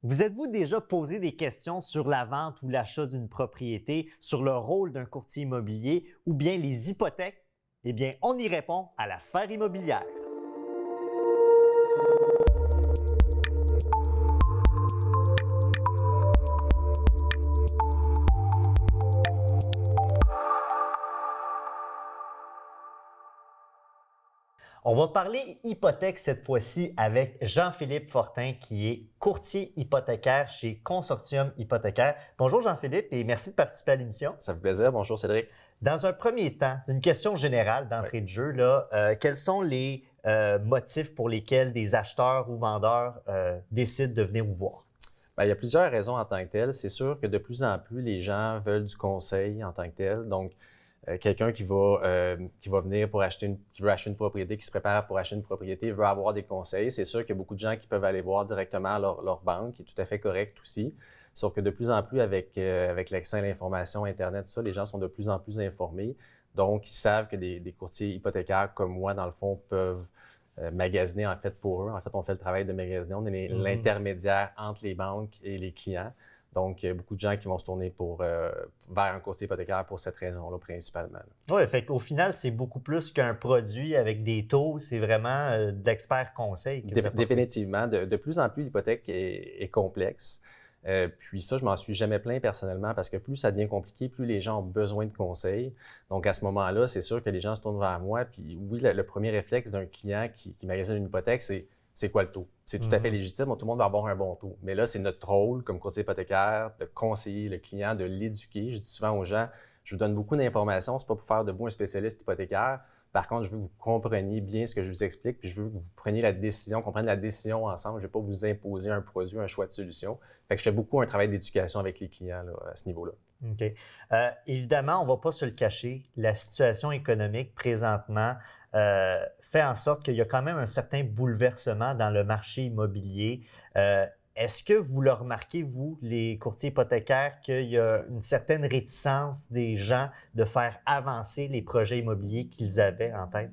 Vous êtes-vous déjà posé des questions sur la vente ou l'achat d'une propriété, sur le rôle d'un courtier immobilier ou bien les hypothèques? Eh bien, on y répond à la sphère immobilière. On va parler hypothèque cette fois-ci avec Jean-Philippe Fortin, qui est courtier hypothécaire chez Consortium Hypothécaire. Bonjour Jean-Philippe et merci de participer à l'émission. Ça fait plaisir. Bonjour Cédric. Dans un premier temps, c'est une question générale d'entrée de jeu. Là, quels sont les motifs pour lesquels des acheteurs ou vendeurs décident de venir vous voir? Bien, il y a plusieurs raisons en tant que telles. C'est sûr que de plus en plus, les gens veulent du conseil en tant que tel. Donc, quelqu'un qui va venir qui veut acheter une propriété, qui se prépare pour acheter une propriété, veut avoir des conseils. C'est sûr qu'il y a beaucoup de gens qui peuvent aller voir directement leur banque, qui est tout à fait correct aussi. Sauf que de plus en plus, avec l'accès à l'information, Internet, tout ça, les gens sont de plus en plus informés. Donc, ils savent que des courtiers hypothécaires comme moi, dans le fond, peuvent magasiner en fait pour eux. En fait, on fait le travail de magasiner. On est l'intermédiaire entre les banques et les clients. Donc, il y a beaucoup de gens qui vont se tourner vers un courtier hypothécaire pour cette raison-là, principalement. Oui, fait qu'au final, c'est beaucoup plus qu'un produit avec des taux, c'est vraiment de l'expert conseil. Définitivement. De plus en plus, l'hypothèque est complexe. Puis ça, je m'en suis jamais plaint personnellement parce que plus ça devient compliqué, plus les gens ont besoin de conseils. Donc, à ce moment-là, c'est sûr que les gens se tournent vers moi. Puis oui, le premier réflexe d'un client qui magasine une hypothèque, c'est quoi le taux? C'est tout à fait légitime, tout le monde va avoir un bon taux. Mais là, c'est notre rôle comme courtier hypothécaire de conseiller le client, de l'éduquer. Je dis souvent aux gens, je vous donne beaucoup d'informations, c'est pas pour faire de vous un spécialiste hypothécaire. Par contre, je veux que vous compreniez bien ce que je vous explique, puis je veux que vous preniez la décision, qu'on prenne la décision ensemble. Je ne vais pas vous imposer un produit, un choix de solution. Fait que je fais beaucoup un travail d'éducation avec les clients là, à ce niveau-là. OK. Évidemment, on ne va pas se le cacher, la situation économique présentement fait en sorte qu'il y a quand même un certain bouleversement dans le marché immobilier. Est-ce que vous le remarquez, vous, les courtiers hypothécaires, qu'il y a une certaine réticence des gens de faire avancer les projets immobiliers qu'ils avaient en tête?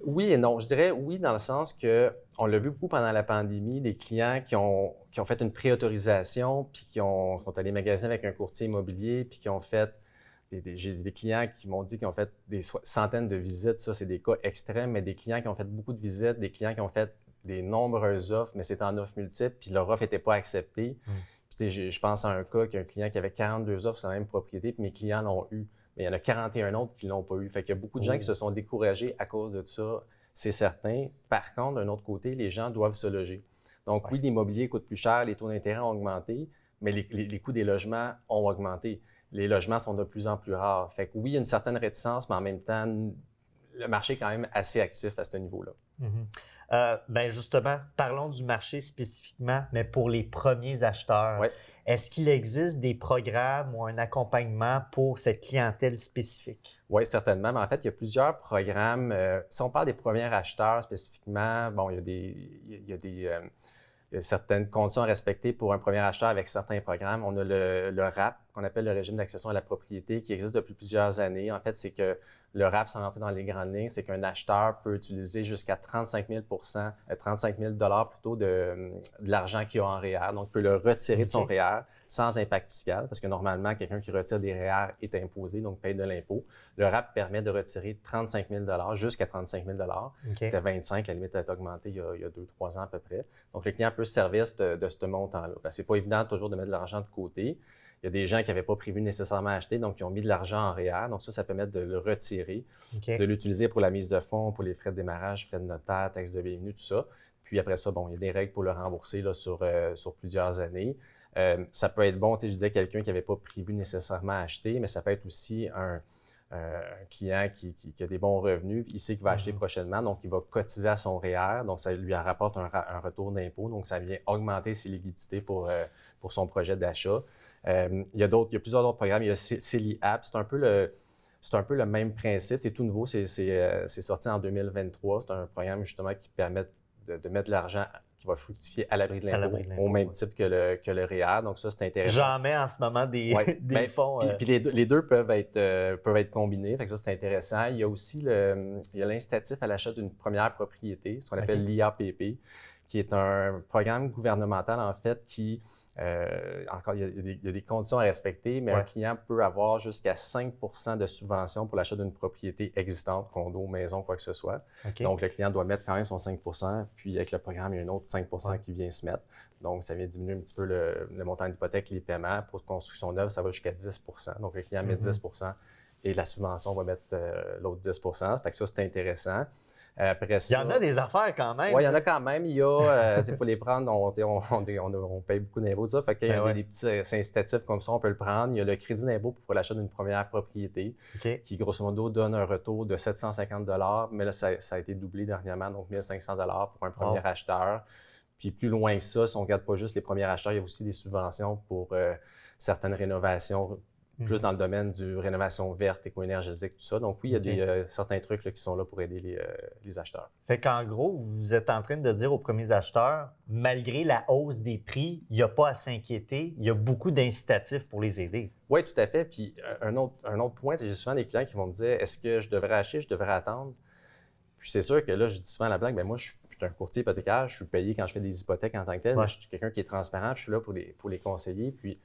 Oui et non. Je dirais oui dans le sens que on l'a vu beaucoup pendant la pandémie, des clients qui ont fait une préautorisation puis qui sont allés magasiner avec un courtier immobilier puis qui ont fait j'ai des clients qui m'ont dit qu'ils ont fait des centaines de visites. Ça, c'est des cas extrêmes, mais des clients qui ont fait beaucoup de visites, des clients qui ont fait des nombreuses offres, mais c'était en offres multiples, puis leur offre n'était pas acceptée. Puis, je pense à un cas qu'un client qui avait 42 offres sur la même propriété, puis mes clients l'ont eu. Mais il y en a 41 autres qui ne l'ont pas eu. Fait qu'il y a beaucoup de gens qui se sont découragés à cause de ça, c'est certain. Par contre, d'un autre côté, les gens doivent se loger. Donc oui, l'immobilier coûte plus cher, les taux d'intérêt ont augmenté, mais les coûts des logements ont augmenté. Les logements sont de plus en plus rares. Fait que oui, il y a une certaine réticence, mais en même temps, le marché est quand même assez actif à ce niveau-là. Bien justement, parlons du marché spécifiquement, mais pour les premiers acheteurs. Oui. Est-ce qu'il existe des programmes ou un accompagnement pour cette clientèle spécifique? Oui, certainement. Mais en fait, il y a plusieurs programmes. Si on parle des premiers acheteurs spécifiquement, bon, il y a certaines conditions à respecter pour un premier acheteur avec certains programmes. On a le RAP, qu'on appelle le régime d'accession à la propriété, qui existe depuis plusieurs années. En fait, c'est que le RAP, sans rentrer dans les grandes lignes, c'est qu'un acheteur peut utiliser jusqu'à 35 000 plutôt de l'argent qu'il a en REER. Donc, il peut le retirer de son REER sans impact fiscal, parce que normalement, quelqu'un qui retire des REER est imposé, donc paye de l'impôt. Le RAP permet de retirer 35 000 jusqu'à 35 000 C'était 25 la limite a été augmentée il y a 2-3 ans à peu près. Donc, le client peut se servir de ce montant-là. Ce n'est pas évident toujours de mettre de l'argent de côté. Il y a des gens qui n'avaient pas prévu nécessairement acheter, donc qui ont mis de l'argent en REER. Donc ça permet de le retirer, de l'utiliser pour la mise de fonds, pour les frais de démarrage, frais de notaire, taxes de bienvenue, tout ça. Puis après ça, bon, il y a des règles pour le rembourser là, sur plusieurs années. Ça peut être bon, je disais quelqu'un qui n'avait pas prévu nécessairement acheter, mais ça peut être aussi un client qui a des bons revenus, puis il sait qu'il va acheter prochainement, donc il va cotiser à son REER, donc ça lui rapporte un retour d'impôt, donc ça vient augmenter ses liquidités pour son projet d'achat. Il y a plusieurs autres programmes. Il y a CELI-App, c'est un peu le même principe, c'est tout nouveau, c'est sorti en 2023. C'est un programme justement qui permet de mettre de l'argent qui va fructifier à l'abri de l'impôt, au même type que le REER. Donc ça, c'est intéressant. J'en mets en ce moment des fonds. Puis les deux peuvent être combinés, fait que ça, c'est intéressant. Il y a aussi l'incitatif à l'achat d'une première propriété, ce qu'on appelle l'IAPP, qui est un programme gouvernemental, en fait, qui, encore, il y a des conditions à respecter, mais un client peut avoir jusqu'à 5 % de subvention pour l'achat d'une propriété existante, condo, maison, quoi que ce soit. Donc, le client doit mettre quand même son 5 %, puis avec le programme, il y a un autre 5 % qui vient se mettre. Donc, ça vient diminuer un petit peu le montant d'hypothèque, les paiements. Pour construction neuve, ça va jusqu'à 10 %. Donc, le client met 10 % et la subvention va mettre l'autre 10 %. Fait que ça, c'est intéressant. Après ça, il y en a des affaires quand même. Oui, il y en a quand même. Il faut les prendre. On paye beaucoup d'impôts, ça. Fait qu'il y a des petits incitatifs comme ça, on peut le prendre. Il y a le crédit d'impôt pour l'achat d'une première propriété qui, grosso modo, donne un retour de 750 $. Mais là, ça a été doublé dernièrement, donc 1 500 $ pour un premier acheteur. Puis plus loin que ça, si on ne regarde pas juste les premiers acheteurs, il y a aussi des subventions pour certaines rénovations, plus dans le domaine du rénovation verte, éco-énergétique, tout ça. Donc oui, il y a certains trucs là, qui sont là pour aider les acheteurs. Fait qu'en gros, vous êtes en train de dire aux premiers acheteurs, malgré la hausse des prix, il n'y a pas à s'inquiéter, il y a beaucoup d'incitatifs pour les aider. Oui, tout à fait. Puis un autre point, c'est que j'ai souvent des clients qui vont me dire, est-ce que je devrais acheter, je devrais attendre? Puis c'est sûr que là, je dis souvent à la blague, bien moi, je suis un courtier hypothécaire, je suis payé quand je fais des hypothèques en tant que tel, mais je suis quelqu'un qui est transparent, puis je suis là pour les conseiller. Puis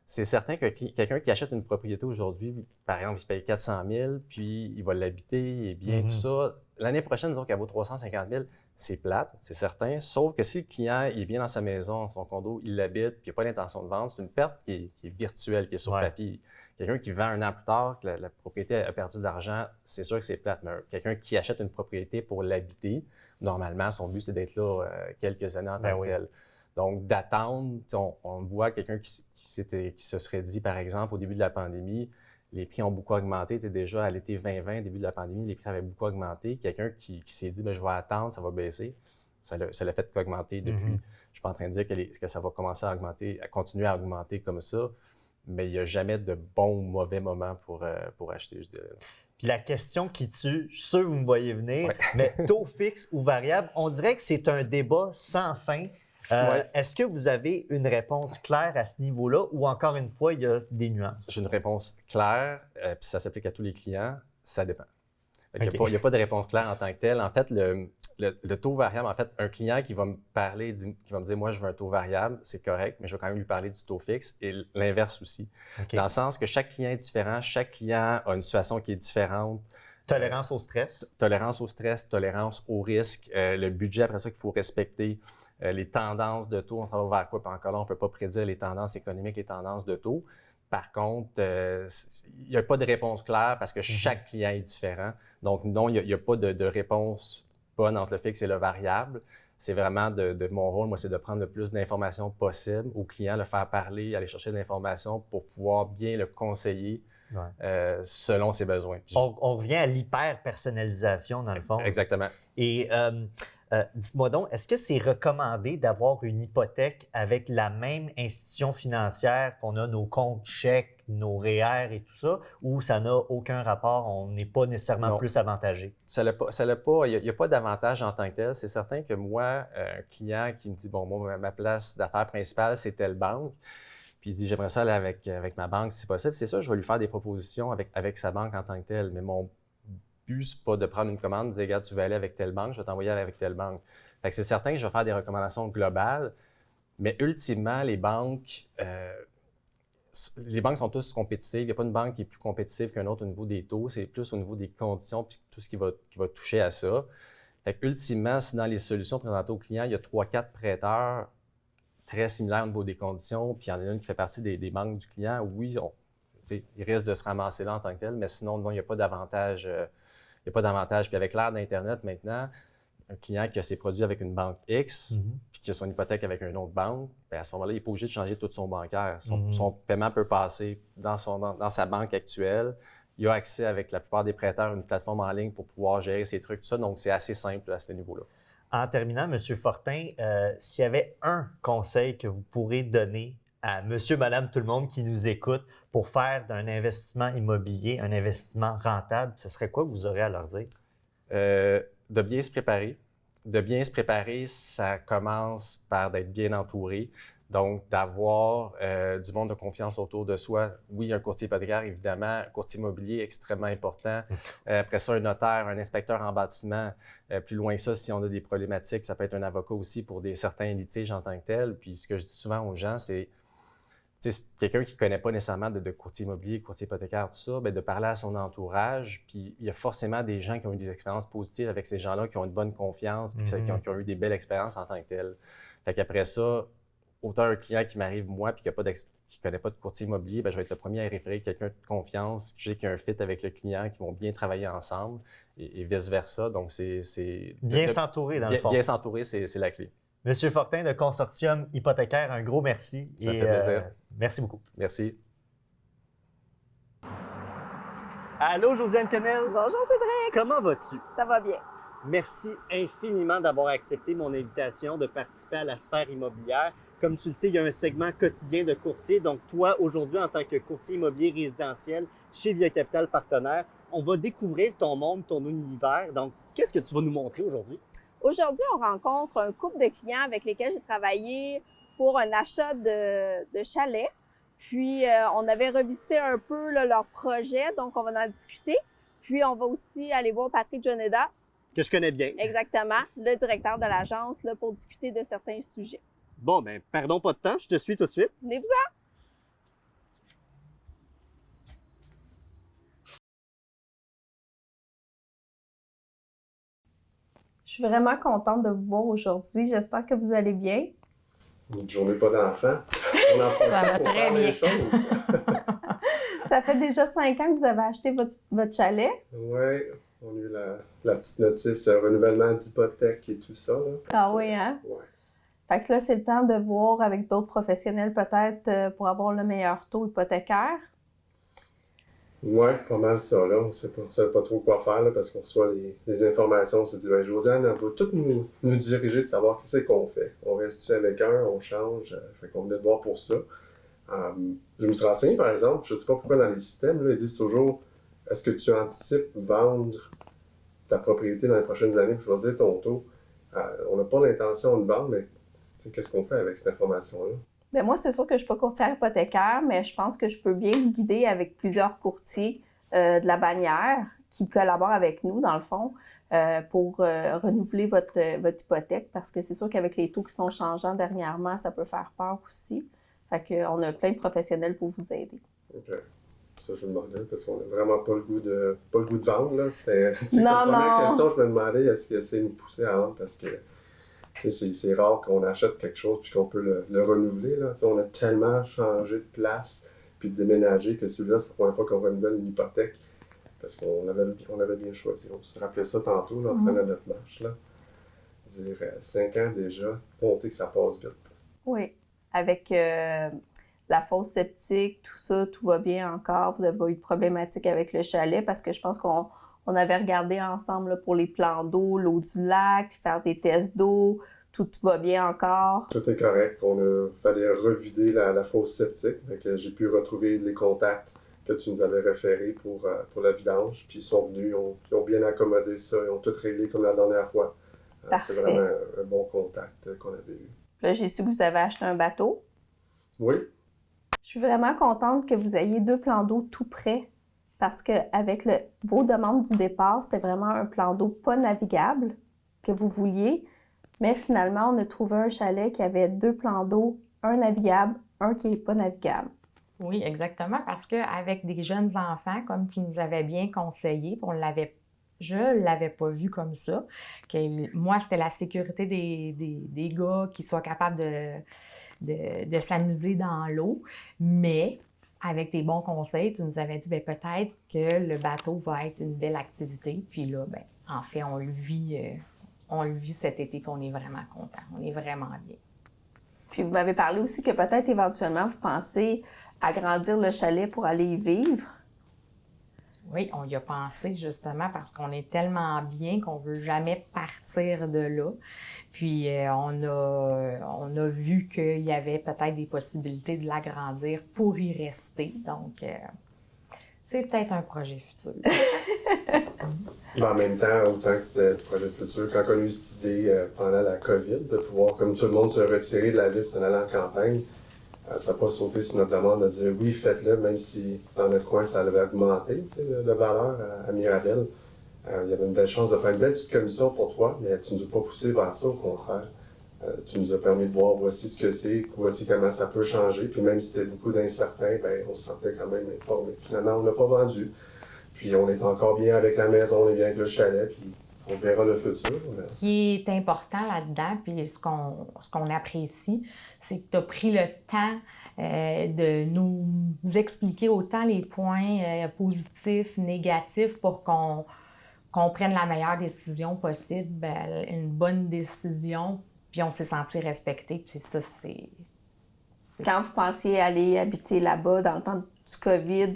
c'est certain que quelqu'un qui achète une propriété aujourd'hui, par exemple, il paye 400 000, puis il va l'habiter, il est bien, tout ça. L'année prochaine, disons qu'elle vaut 350 000, c'est plate, c'est certain. Sauf que si le client il est bien dans sa maison, son condo, il l'habite, puis il n'a pas l'intention de vendre, c'est une perte qui est virtuelle, qui est sur papier. Quelqu'un qui vend un an plus tard, que la propriété a perdu de l'argent, c'est sûr que c'est plate. Mais quelqu'un qui achète une propriété pour l'habiter, normalement, son but, c'est d'être là quelques années en tant que tel. Donc, d'attendre, on voit quelqu'un qui se serait dit, par exemple, au début de la pandémie, les prix ont beaucoup augmenté. Déjà, à l'été 2020, début de la pandémie, les prix avaient beaucoup augmenté. Quelqu'un qui s'est dit, bien, je vais attendre, ça va baisser. Ça l'a fait qu'augmenter depuis. Je ne suis pas en train de dire que ça va commencer à augmenter, à continuer à augmenter comme ça, mais il n'y a jamais de bon ou mauvais moment pour acheter, je dirais. Puis la question qui tue, je suis sûr que vous me voyez venir, mais taux fixe ou variable, on dirait que c'est un débat sans fin. Est-ce que vous avez une réponse claire à ce niveau-là ou encore une fois, il y a des nuances? J'ai une réponse claire, puis ça s'applique à tous les clients, ça dépend. Il n'y a pas de réponse claire en tant que telle. En fait, le taux variable, en fait, un client qui va me parler, qui va me dire, moi, je veux un taux variable, c'est correct, mais je vais quand même lui parler du taux fixe et l'inverse aussi. Dans le sens que chaque client est différent, chaque client a une situation qui est différente. Tolérance au stress. Tolérance au stress, tolérance au risque, le budget après ça qu'il faut respecter. Les tendances de taux, on s'en va vers quoi? Puis encore là, on ne peut pas prédire les tendances économiques, les tendances de taux. Par contre, il n'y a pas de réponse claire parce que chaque client est différent. Donc, non, il n'y a pas de réponse bonne entre le fixe et le variable. C'est vraiment de mon rôle, moi, c'est de prendre le plus d'informations possible au client, le faire parler, aller chercher de l'information pour pouvoir bien le conseiller selon ses besoins. On revient à l'hyper-personnalisation, dans le fond. Exactement. Et dites-moi donc, est-ce que c'est recommandé d'avoir une hypothèque avec la même institution financière qu'on a nos comptes chèques, nos REER et tout ça, ou ça n'a aucun rapport, on n'est pas nécessairement plus avantagé? Il n'y a pas d'avantage en tant que tel. C'est certain que moi, un client qui me dit, bon, moi, ma place d'affaires principale, c'est telle banque, puis il dit, j'aimerais ça aller avec ma banque si c'est possible. C'est ça, je vais lui faire des propositions avec sa banque en tant que telle. Mais mon but, c'est pas de prendre une commande, de dire, regarde, tu veux aller avec telle banque, je vais t'envoyer avec telle banque. Fait que c'est certain que je vais faire des recommandations globales, mais ultimement, les banques sont tous compétitives. Il n'y a pas une banque qui est plus compétitive qu'une autre au niveau des taux. C'est plus au niveau des conditions puis tout ce qui va toucher à ça. Fait que ultimement, si dans les solutions présentées aux clients, il y a 3-4 prêteurs très similaires au niveau des conditions, puis il y en a une qui fait partie des banques du client, oui, il risque de se ramasser là en tant que tel, mais sinon, non, il n'y a pas d'avantage. Il n'y a pas d'avantage. Puis avec l'ère d'Internet maintenant, un client qui a ses produits avec une banque X, puis qui a son hypothèque avec une autre banque, bien à ce moment-là, il n'est pas obligé de changer tout son bancaire. Son paiement peut passer dans sa banque actuelle. Il a accès avec la plupart des prêteurs à une plateforme en ligne pour pouvoir gérer ses trucs, tout ça. Donc, c'est assez simple à ce niveau-là. En terminant, M. Fortin, s'il y avait un conseil que vous pourrez donner à monsieur, madame, tout le monde qui nous écoute pour faire d'un investissement immobilier un investissement rentable, ce serait quoi que vous aurez à leur dire? De bien se préparer. De bien se préparer, ça commence par d'être bien entouré, Donc, d'avoir du monde de confiance autour de soi. Oui, un courtier hypothécaire, évidemment, un courtier immobilier extrêmement important. Après ça, un notaire, un inspecteur en bâtiment. Plus loin que ça, si on a des problématiques, ça peut être un avocat aussi pour certains litiges en tant que tel. Puis ce que je dis souvent aux gens, c'est quelqu'un qui ne connaît pas nécessairement de courtier immobilier, courtier hypothécaire, tout ça, bien, de parler à son entourage. Puis il y a forcément des gens qui ont eu des expériences positives avec ces gens-là, qui ont une bonne confiance, puis qui ont eu des belles expériences en tant que telles. Fait qu'après ça, autant un client qui m'arrive, moi, puis qui ne connaît pas de courtier immobilier, bien, je vais être le premier à référer quelqu'un de confiance, qui a un fit avec le client, qui vont bien travailler ensemble et vice-versa. Donc, c'est bien s'entourer, dans le fond. Bien s'entourer, c'est la clé. Monsieur Fortin de Consortium Hypothécaire, un gros merci. Ça fait plaisir. Merci beaucoup. Merci. Allô, Josiane Kennel. Bonjour Cédric. Comment vas-tu? Ça va bien. Merci infiniment d'avoir accepté mon invitation de participer à la sphère immobilière. Comme tu le sais, il y a un segment quotidien de courtier. Donc, toi, aujourd'hui, en tant que courtier immobilier résidentiel chez Via Capital Partenaire, on va découvrir ton monde, ton univers. Donc, qu'est-ce que tu vas nous montrer aujourd'hui? Aujourd'hui, on rencontre un couple de clients avec lesquels j'ai travaillé pour un achat de chalet. Puis, on avait revisité un peu là, leur projet, donc on va en discuter. Puis, on va aussi aller voir Patrick Joneda. Que je connais bien. Exactement, le directeur de l'agence, là, pour discuter de certains sujets. Bon, ben, perdons pas de temps, je te suis tout de suite. Venez-vous-en! Je suis vraiment contente de vous voir aujourd'hui. J'espère que vous allez bien. Une journée pas d'enfant. Ça va très bien. Ça fait déjà 5 ans que vous avez acheté votre chalet. Oui, on a eu la petite notice renouvellement d'hypothèque et tout ça. Là. Ah oui, hein? Ouais. Fait que là, c'est le temps de voir avec d'autres professionnels peut-être pour avoir le meilleur taux hypothécaire. Oui, pas mal ça. Là. On ne sait pas trop quoi faire là, parce qu'on reçoit les informations. On se dit, ben, Josiane, elle va tout nous diriger de savoir qu'est-ce qu'on fait. On reste-tu avec on change. Fait qu'on venait de voir pour ça. Je me suis renseigné, par exemple, je ne sais pas pourquoi dans les systèmes, là, ils disent toujours, est-ce que tu anticipes vendre ta propriété dans les prochaines années pour choisir ton taux? On n'a pas l'intention de vendre, mais qu'est-ce qu'on fait avec cette information-là? Bien, moi, c'est sûr que je ne suis pas courtière hypothécaire, mais je pense que je peux bien vous guider avec plusieurs courtiers de la bannière qui collaborent avec nous, dans le fond, pour renouveler votre hypothèque, parce que c'est sûr qu'avec les taux qui sont changeants dernièrement, ça peut faire peur aussi. Fait qu'on a plein de professionnels pour vous aider. OK. Ça, je me demandais, parce qu'on n'a vraiment pas le goût de vendre, là. C'était la première question, je me demandais, est-ce qu'il essaie de nous pousser à vendre, parce que c'est rare qu'on achète quelque chose puis qu'on peut le renouveler, là. On a tellement changé de place puis de déménager que celui-là, c'est la première fois qu'on renouvelle une hypothèque, parce qu'on avait bien choisi. On se rappelait ça tantôt, là, en prenant notre marche, là. Dire 5 ans déjà, compter que ça passe vite. Oui. Avec la fosse septique, tout ça, tout va bien encore. Vous n'avez pas eu de problématique avec le chalet parce que je pense qu'on avait regardé ensemble là, pour les plans d'eau, l'eau du lac, faire des tests d'eau. Tout va bien encore. Tout est correct. Fallait revider la fosse septique. Donc, j'ai pu retrouver les contacts que tu nous avais référés pour la vidange. Puis ils sont venus, ils ont bien accommodé ça. Ils ont tout réglé comme la dernière fois. C'était vraiment un bon contact qu'on avait eu. Là, j'ai su que vous avez acheté un bateau. Oui. Je suis vraiment contente que vous ayez 2 plans d'eau tout près parce qu'avec vos demandes du départ, c'était vraiment un plan d'eau pas navigable que vous vouliez. Mais finalement, on a trouvé un chalet qui avait 2 plans d'eau, un navigable, un qui n'est pas navigable. Oui, exactement, parce qu'avec des jeunes enfants, comme tu nous avais bien conseillé, je ne l'avais pas vu comme ça. Moi, c'était la sécurité des gars qui soient capables de s'amuser dans l'eau. Mais avec tes bons conseils, tu nous avais dit peut-être que le bateau va être une belle activité. Puis là, en fait, on le vit cet été, puis on est vraiment content. On est vraiment bien. Puis vous m'avez parlé aussi que peut-être éventuellement, vous pensez agrandir le chalet pour aller y vivre. Oui, on y a pensé justement parce qu'on est tellement bien qu'on ne veut jamais partir de là. Puis on a vu qu'il y avait peut-être des possibilités de l'agrandir pour y rester. Donc, C'est peut-être un projet futur. Mais en même temps, autant que c'était le projet futur, quand on a eu cette idée pendant la COVID, de pouvoir, comme tout le monde, se retirer de la ville, s'en aller en campagne, t'as pas sauté sur notre demande de dire oui, faites-le, même si dans notre coin, ça avait augmenté de valeur à Mirabel. Il y avait une belle chance de faire une belle petite commission pour toi, mais tu ne nous as pas poussé vers ça, au contraire. Tu nous as permis de voir voici ce que c'est, voici comment ça peut changer. Puis même si c'était beaucoup d'incertains, ben, on se sentait quand même informé. Finalement, on n'a pas vendu. Puis on est encore bien avec la maison, on est bien avec le chalet, puis on verra le futur. Ce qui est important là-dedans, puis ce qu'on apprécie, c'est que tu as pris le temps de nous expliquer autant les points positifs, négatifs, pour qu'on prenne la meilleure décision possible, une bonne décision, puis on s'est senti respecté, puis ça, c'est Quand vous pensiez aller habiter là-bas dans le temps du COVID,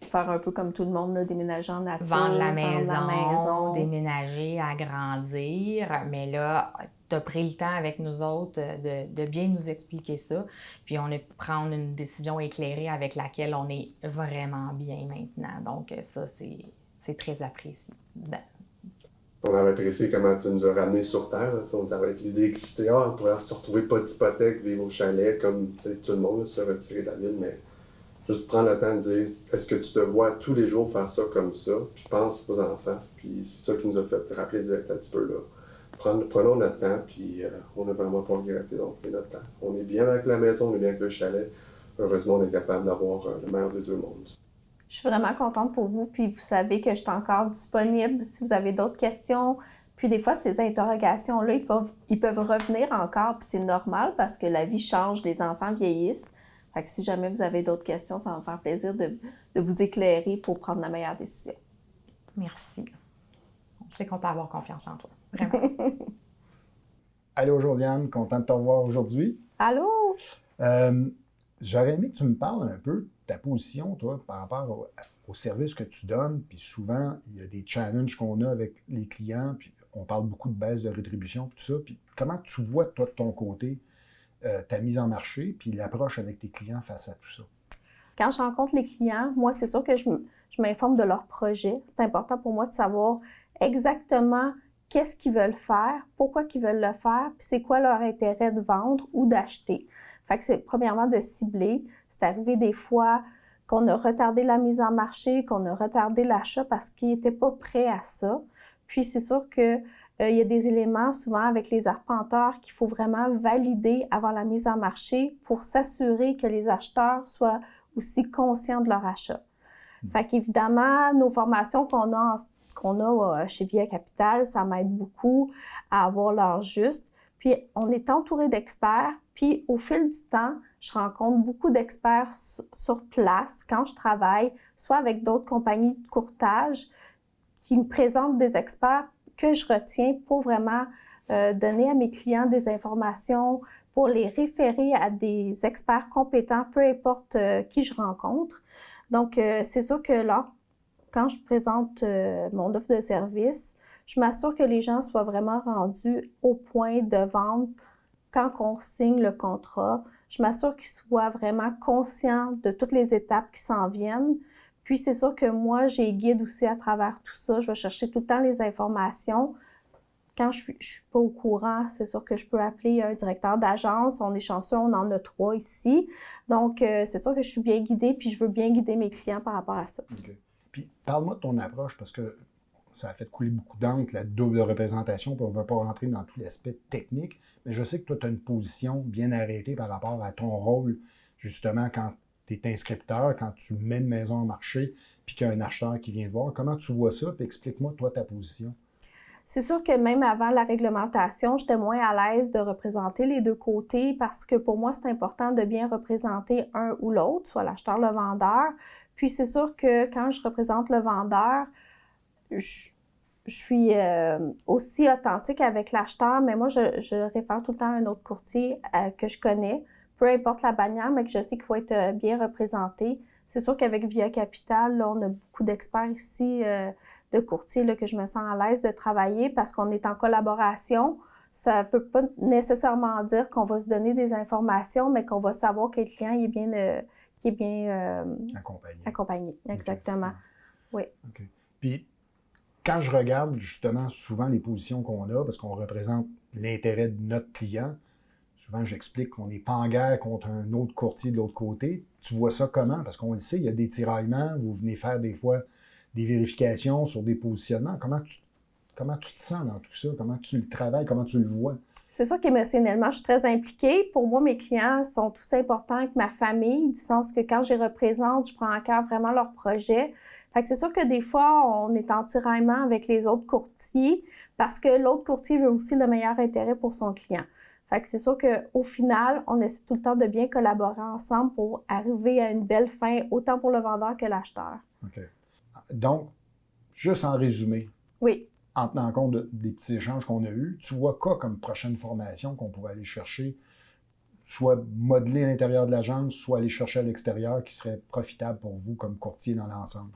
faire un peu comme tout le monde, là, déménager en nature, vendre la maison, déménager, agrandir, mais là, tu as pris le temps avec nous autres de bien nous expliquer ça, puis on a pu prendre une décision éclairée avec laquelle on est vraiment bien maintenant. Donc ça, c'est très apprécié. On avait apprécié comment tu nous as ramenés sur Terre. Là, on était avec l'idée excitée, on pourrait se retrouver pas d'hypothèque, vivre au chalet, comme tout le monde, là, se retirer de la ville, mais juste prendre le temps de dire, est-ce que tu te vois tous les jours faire ça comme ça, puis pense aux enfants. Puis c'est ça qui nous a fait rappeler direct un petit peu là. Prenons notre temps, puis on n'a vraiment pas regretté donc notre temps. On est bien avec la maison, on est bien avec le chalet. Heureusement, on est capable d'avoir le meilleur des deux mondes. Je suis vraiment contente pour vous, puis vous savez que je suis encore disponible si vous avez d'autres questions. Puis des fois, ces interrogations-là, ils peuvent revenir encore, puis c'est normal parce que la vie change, les enfants vieillissent. Fait que si jamais vous avez d'autres questions, ça va me faire plaisir de vous éclairer pour prendre la meilleure décision. Merci. On sait qu'on peut avoir confiance en toi. Vraiment. Allô, Josiane, content de te revoir aujourd'hui. Allô? J'aurais aimé que tu me parles un peu de ta position, toi, par rapport au service que tu donnes. Puis souvent, il y a des challenges qu'on a avec les clients, puis on parle beaucoup de baisse de rétribution, puis tout ça. Puis comment tu vois, toi, de ton côté, ta mise en marché, puis l'approche avec tes clients face à tout ça? Quand je rencontre les clients, moi, c'est sûr que je m'informe de leur projet. C'est important pour moi de savoir exactement qu'est-ce qu'ils veulent faire, pourquoi ils veulent le faire, puis c'est quoi leur intérêt de vendre ou d'acheter. Fait que c'est premièrement de cibler. C'est arrivé des fois qu'on a retardé la mise en marché, qu'on a retardé l'achat parce qu'ils n'étaient pas prêts à ça. Puis c'est sûr que il y a des éléments souvent avec les arpenteurs qu'il faut vraiment valider avant la mise en marché pour s'assurer que les acheteurs soient aussi conscients de leur achat. Fait qu'évidemment, nos formations qu'on a chez Via Capital, ça m'aide beaucoup à avoir l'heure juste. Puis on est entouré d'experts, puis au fil du temps, je rencontre beaucoup d'experts sur place quand je travaille, soit avec d'autres compagnies de courtage qui me présentent des experts que je retiens pour vraiment donner à mes clients des informations, pour les référer à des experts compétents, peu importe qui je rencontre. Donc, c'est sûr que quand je présente mon offre de service, je m'assure que les gens soient vraiment rendus au point de vente quand on signe le contrat. Je m'assure qu'ils soient vraiment conscients de toutes les étapes qui s'en viennent. Puis, c'est sûr que moi, j'ai guide aussi à travers tout ça. Je vais chercher tout le temps les informations. Quand je suis pas au courant, c'est sûr que je peux appeler un directeur d'agence. On est chanceux, on en a 3 ici. Donc, c'est sûr que je suis bien guidée, puis je veux bien guider mes clients par rapport à ça. Okay. Puis, parle-moi de ton approche, parce que ça a fait couler beaucoup d'encre, la double représentation, puis on ne va pas rentrer dans tout l'aspect technique, mais je sais que toi, tu as une position bien arrêtée par rapport à ton rôle, justement, quand tu es inscripteur, quand tu mets une maison en marché, puis qu'il y a un acheteur qui vient te voir. Comment tu vois ça? Puis explique-moi, toi, ta position. C'est sûr que même avant la réglementation, j'étais moins à l'aise de représenter les deux côtés parce que pour moi, c'est important de bien représenter un ou l'autre, soit l'acheteur, le vendeur. Puis c'est sûr que quand je représente le vendeur, je suis aussi authentique avec l'acheteur, mais moi, je réfère tout le temps à un autre courtier que je connais, peu importe la bannière, mais que je sais qu'il faut être bien représenté. C'est sûr qu'avec Via Capital, là, on a beaucoup d'experts ici de courtiers là, que je me sens à l'aise de travailler parce qu'on est en collaboration. Ça ne veut pas nécessairement dire qu'on va se donner des informations, mais qu'on va savoir que le client il est bien, qui est bien Accompagné. accompagné. Exactement. Oui. OK. Puis, quand je regarde justement souvent les positions qu'on a, parce qu'on représente l'intérêt de notre client, souvent j'explique qu'on n'est pas en guerre contre un autre courtier de l'autre côté. Tu vois ça comment? Parce qu'on le sait, il y a des tiraillements, vous venez faire des fois des vérifications sur des positionnements. Comment tu te sens dans tout ça? Comment tu le travailles? Comment tu le vois? C'est sûr qu'émotionnellement, je suis très impliquée. Pour moi, mes clients sont aussi importants que ma famille, du sens que quand je les représente, je prends à cœur vraiment leur projet. Fait que c'est sûr que des fois, on est en tiraillement avec les autres courtiers parce que l'autre courtier veut aussi le meilleur intérêt pour son client. Fait que c'est sûr qu'au final, on essaie tout le temps de bien collaborer ensemble pour arriver à une belle fin, autant pour le vendeur que l'acheteur. OK. Donc, juste en résumé, Oui. en tenant compte des petits échanges qu'on a eus, tu vois quoi comme prochaine formation qu'on pourrait aller chercher, soit modeler à l'intérieur de l'agence, soit aller chercher à l'extérieur, qui serait profitable pour vous comme courtier dans l'ensemble?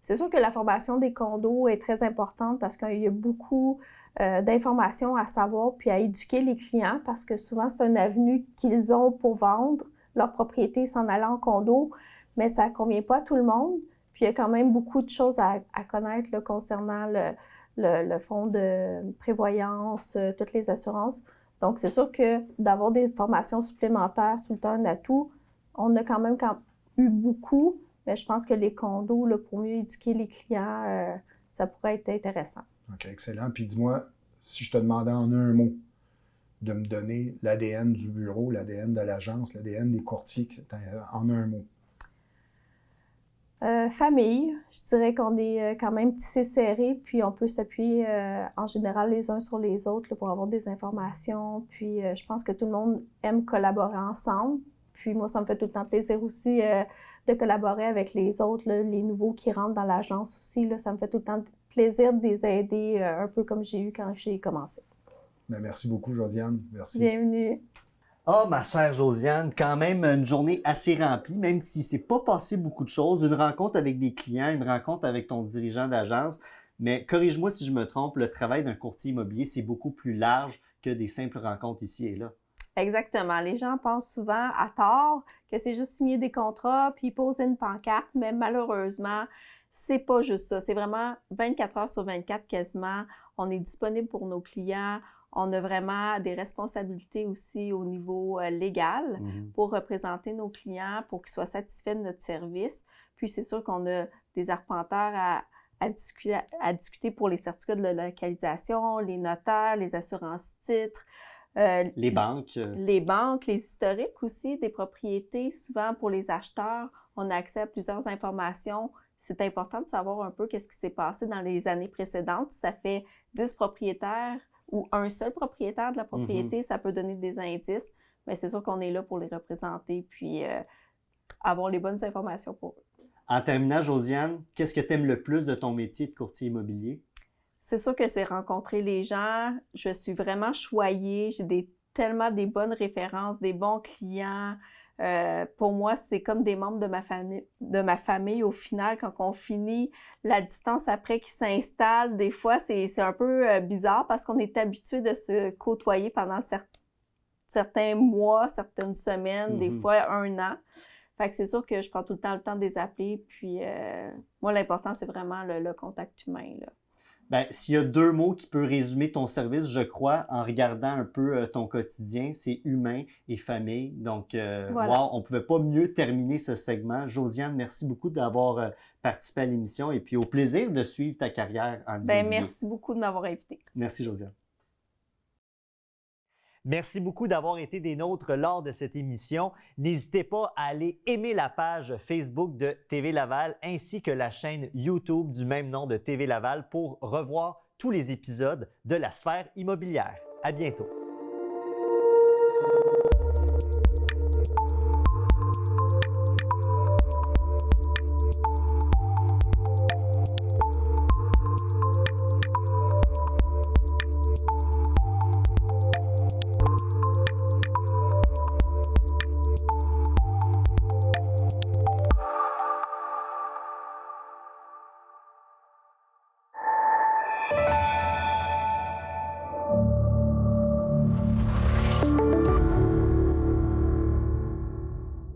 C'est sûr que la formation des condos est très importante parce qu'il y a beaucoup d'informations à savoir puis à éduquer les clients parce que souvent, c'est un avenue qu'ils ont pour vendre leur propriété s'en allant en condo, mais ça ne convient pas à tout le monde. Puis il y a quand même beaucoup de choses à connaître là, concernant le fonds de prévoyance, toutes les assurances. Donc, c'est sûr que d'avoir des formations supplémentaires, c'est tout le temps un atout. On a quand même eu beaucoup, mais je pense que les condos, là, pour mieux éduquer les clients, ça pourrait être intéressant. OK, excellent. Puis dis-moi, si je te demandais en un mot de me donner l'ADN du bureau, l'ADN de l'agence, l'ADN des courtiers, en un mot. Famille, je dirais qu'on est quand même tissé serré, puis on peut s'appuyer en général les uns sur les autres là, pour avoir des informations. Puis je pense que tout le monde aime collaborer ensemble. Puis moi, ça me fait tout le temps plaisir aussi de collaborer avec les autres, là, les nouveaux qui rentrent dans l'agence aussi. Là, ça me fait tout le temps plaisir de les aider, un peu comme j'ai eu quand j'ai commencé. Bien, merci beaucoup, Josiane. Merci. Bienvenue. Ah, ma chère Josiane, quand même une journée assez remplie, même si c'est pas passé beaucoup de choses. Une rencontre avec des clients, une rencontre avec ton dirigeant d'agence. Mais corrige-moi si je me trompe, le travail d'un courtier immobilier, c'est beaucoup plus large que des simples rencontres ici et là. Exactement. Les gens pensent souvent à tort que c'est juste signer des contrats puis poser une pancarte, mais malheureusement, c'est pas juste ça. C'est vraiment 24 heures sur 24 quasiment. On est disponible pour nos clients. On a vraiment des responsabilités aussi au niveau légal pour représenter nos clients, pour qu'ils soient satisfaits de notre service. Puis c'est sûr qu'on a des arpenteurs à discuter pour les certificats de localisation, les notaires, les assurances-titres. Les banques. Les banques, les historiques aussi des propriétés. Souvent, pour les acheteurs, on a accès à plusieurs informations. C'est important de savoir un peu qu'est-ce qui s'est passé dans les années précédentes. Si ça fait 10 propriétaires ou un seul propriétaire de la propriété, ça peut donner des indices. Mais c'est sûr qu'on est là pour les représenter puis avoir les bonnes informations pour eux. En terminant, Josiane, qu'est-ce que tu aimes le plus de ton métier de courtier immobilier? C'est sûr que c'est rencontrer les gens. Je suis vraiment choyée. J'ai tellement des bonnes références, des bons clients. Pour moi, c'est comme des membres de ma famille au final. Quand on finit la distance après qu'ils s'installent, des fois, c'est un peu bizarre parce qu'on est habitué de se côtoyer pendant certains mois, certaines semaines, des fois un an. Fait que c'est sûr que je prends tout le temps de les appeler. Puis moi, l'important, c'est vraiment le contact humain, là. Bien, s'il y a deux mots qui peuvent résumer ton service, je crois, en regardant un peu ton quotidien, c'est humain et famille. Donc, Voilà. wow, on ne pouvait pas mieux terminer ce segment. Josiane, merci beaucoup d'avoir participé à l'émission et puis au plaisir de suivre ta carrière en immobilier. Merci beaucoup de m'avoir invité. Merci, Josiane. Merci beaucoup d'avoir été des nôtres lors de cette émission. N'hésitez pas à aller aimer la page Facebook de TV Laval ainsi que la chaîne YouTube du même nom de TV Laval pour revoir tous les épisodes de la sphère immobilière. À bientôt.